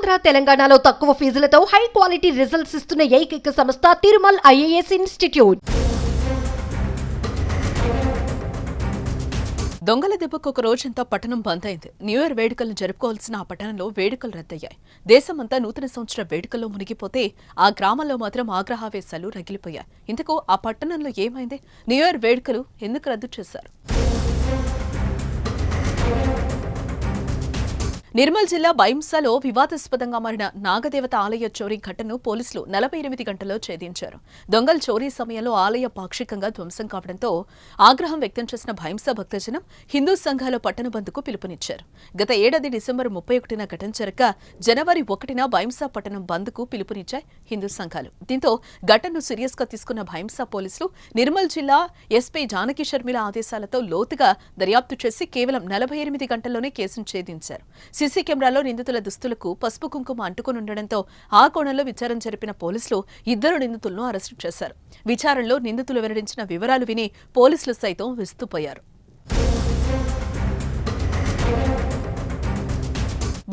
ఆంధ్ర తెలంగాణలో తక్కువ ఫీజులతో high quality results ఇస్తున్న ఏకైక సంస్థ తిరుమల్ ఐఏఎస్ ఇన్స్టిట్యూట్. దొంగల దెబ్బకు ఒక రోజంతా పట్టణం బంద్ అయింది. న్యూ ఇయర్ వేడుకలను జరుపుకోవాల్సిన ఆ పట్టణంలో వేడుకలు రద్దయ్యాయి. దేశమంతా నూతన సంవత్సర వేడుకల్లో మునిగిపోతే ఆ గ్రామంలో మాత్రం ఆగ్రహావేశాలు రగిలిపోయాయి. ఇంతకు ఆ పట్టణంలో ఏమైంది? న్యూ ఇయర్ వేడుకలు ఎందుకు రద్దు చేశారు? నిర్మల్ జిల్లా బైంసాలో వివాదాస్పదంగా మారిన నాగదేవత ఆలయ చోరీ ఘటనను పోలీసులు 48 గంటల్లో ఛేదించారు. దొంగల చోరీ సమయంలో ఆలయ పాక్షికంగా ధ్వంసం కావడంతో ఆగ్రహం వ్యక్తం చేసిన బైంసా భక్తజనం హిందూ సంఘాల పట్టణ బంద్కు పిలుపునిచ్చారు. గత ఏడాది డిసెంబర్ 31న ఘటన జరగగా జనవరి 1న బైంసా పట్టణం బంద్కు పిలుపునిచ్చాయి హిందూ సంఘాలు. దీంతో ఘటనను సీరియస్ గా తీసుకున్న బైంసా పోలీసులు నిర్మల్ జిల్లా ఎస్పీ జానకి షర్మిల ఆదేశాలతో లోతుగా దర్యాప్తు చేసి కేవలం 48 గంటల్లోనే కేసును ఛేదించారు. సీసీ కెమెరాలో నిందితుల దుస్తులకు పసుపు కుంకుమ అంటుకుని ఉండడంతో ఆ కోణంలో విచారణ జరిపిన పోలీసులు 2 నిందితులను అరెస్టు చేశారు. విచారణలో నిందితులు వెల్లడించిన వివరాలు విని పోలీసులు సైతం విస్తుపోయారు.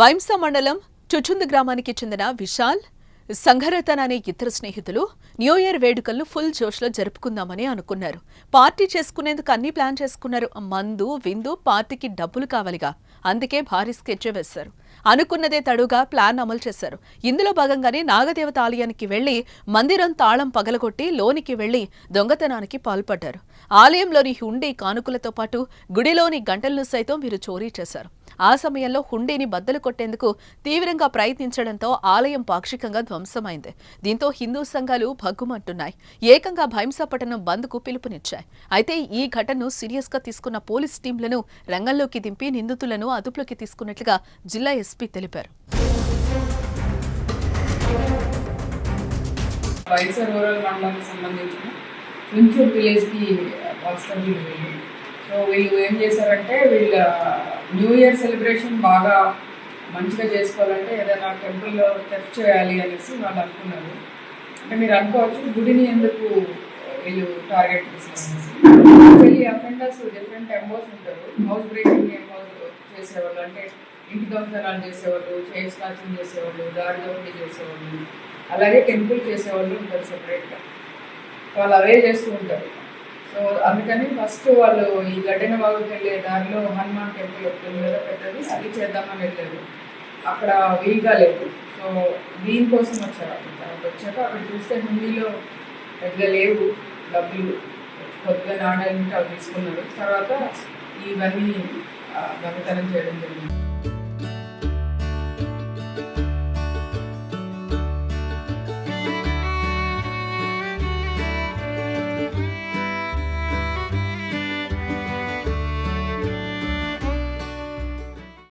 బైంసా మండలం చుచుందు గ్రామానికి చెందిన విశాల్, సంఘరతన్ అనే ఇద్దరు స్నేహితులు న్యూ ఇయర్ వేడుకలను ఫుల్ జోష్లో జరుపుకుందామని అనుకున్నారు. పార్టీ చేసుకునేందుకు అన్ని ప్లాన్ చేసుకున్నారు. మందు, విందు, పార్టీకి డబ్బులు కావాలిగా, అందుకే భారీ స్కెచ్ వేశారు. అనుకున్నదే తడుగా ప్లాన్ అమలు చేశారు. ఇందులో భాగంగానే నాగదేవత ఆలయానికి వెళ్లి మందిరం తాళం పగలగొట్టి లోనికి వెళ్లి దొంగతనానికి పాల్పడ్డారు. ఆలయంలోని హుండీ కానుకలతో పాటు గుడిలోని గంటలను సైతం వీరు చోరీ చేశారు. ఆ సమయంలో హుండీని బద్దలు కొట్టేందుకు తీవ్రంగా ప్రయత్నించడంతో ఆలయం పాక్షికంగా ధ్వంసమైంది. దీంతో హిందూ సంఘాలు భగ్గుమంటున్నాయి. ఏకంగా బైంసా పట్టణం బంద్కు పిలుపునిచ్చాయి. అయితే ఈ ఘటనను సీరియస్ గా తీసుకున్న పోలీస్ టీంలను రంగంలోకి దింపి నిందితులను అదుపులోకి తీసుకున్నట్లుగా జిల్లా ఎస్పీ తెలిపారు. బైంసా రూరల్ మండలానికి సంబంధించిన కుంచూర్ విలేజ్కి కానిస్టేబుల్ వీళ్ళు. సో వీళ్ళు ఏం చేశారంటే వీళ్ళ న్యూ ఇయర్ సెలబ్రేషన్ బాగా మంచిగా చేసుకోవాలంటే ఏదైనా టెంపుల్లో థెఫ్ట్ చేయాలి అనేసి వాళ్ళు అనుకున్నారు. అంటే మీరు అనుకోవచ్చు గుడిని ఎందుకు వీళ్ళు టార్గెట్ చేసేసి. యాక్చువల్లీ అఫెండర్స్ డిఫరెంట్ ఎంబోస్ ఉంటారు. హౌస్ బ్రేకింగ్ ఎంబోస్ చేసేవాళ్ళు, అంటే ఇంటి దొంగతనాలు చేసేవాళ్ళు, చైన్ స్నాచింగ్ చేసేవాళ్ళు, దారి దోపిడీ చేసేవాళ్ళు, అలాగే టెంపుల్ చేసేవాళ్ళు ఉంటారు సెపరేట్గా. వాళ్ళు అవే చేస్తూ ఉంటారు. సో అందుకని ఫస్ట్ వాళ్ళు ఈ గడ్డెన బాగుకి వెళ్ళే దారిలో హనుమాన్ టెంపుల్ ఒకటి కదా పెద్దది, అది చేద్దామని వెళ్ళారు. అక్కడ వీలుగా లేదు. సో దీనికోసం వచ్చారు. తర్వాత వచ్చాక అక్కడ చూస్తే హుండీలో పెద్దగా లేవు డబ్బులు, కొద్దిగా నాణ్యాలు అవి తీసుకున్నారు. తర్వాత ఇవన్నీ దొంగతనం చేయడం జరిగింది.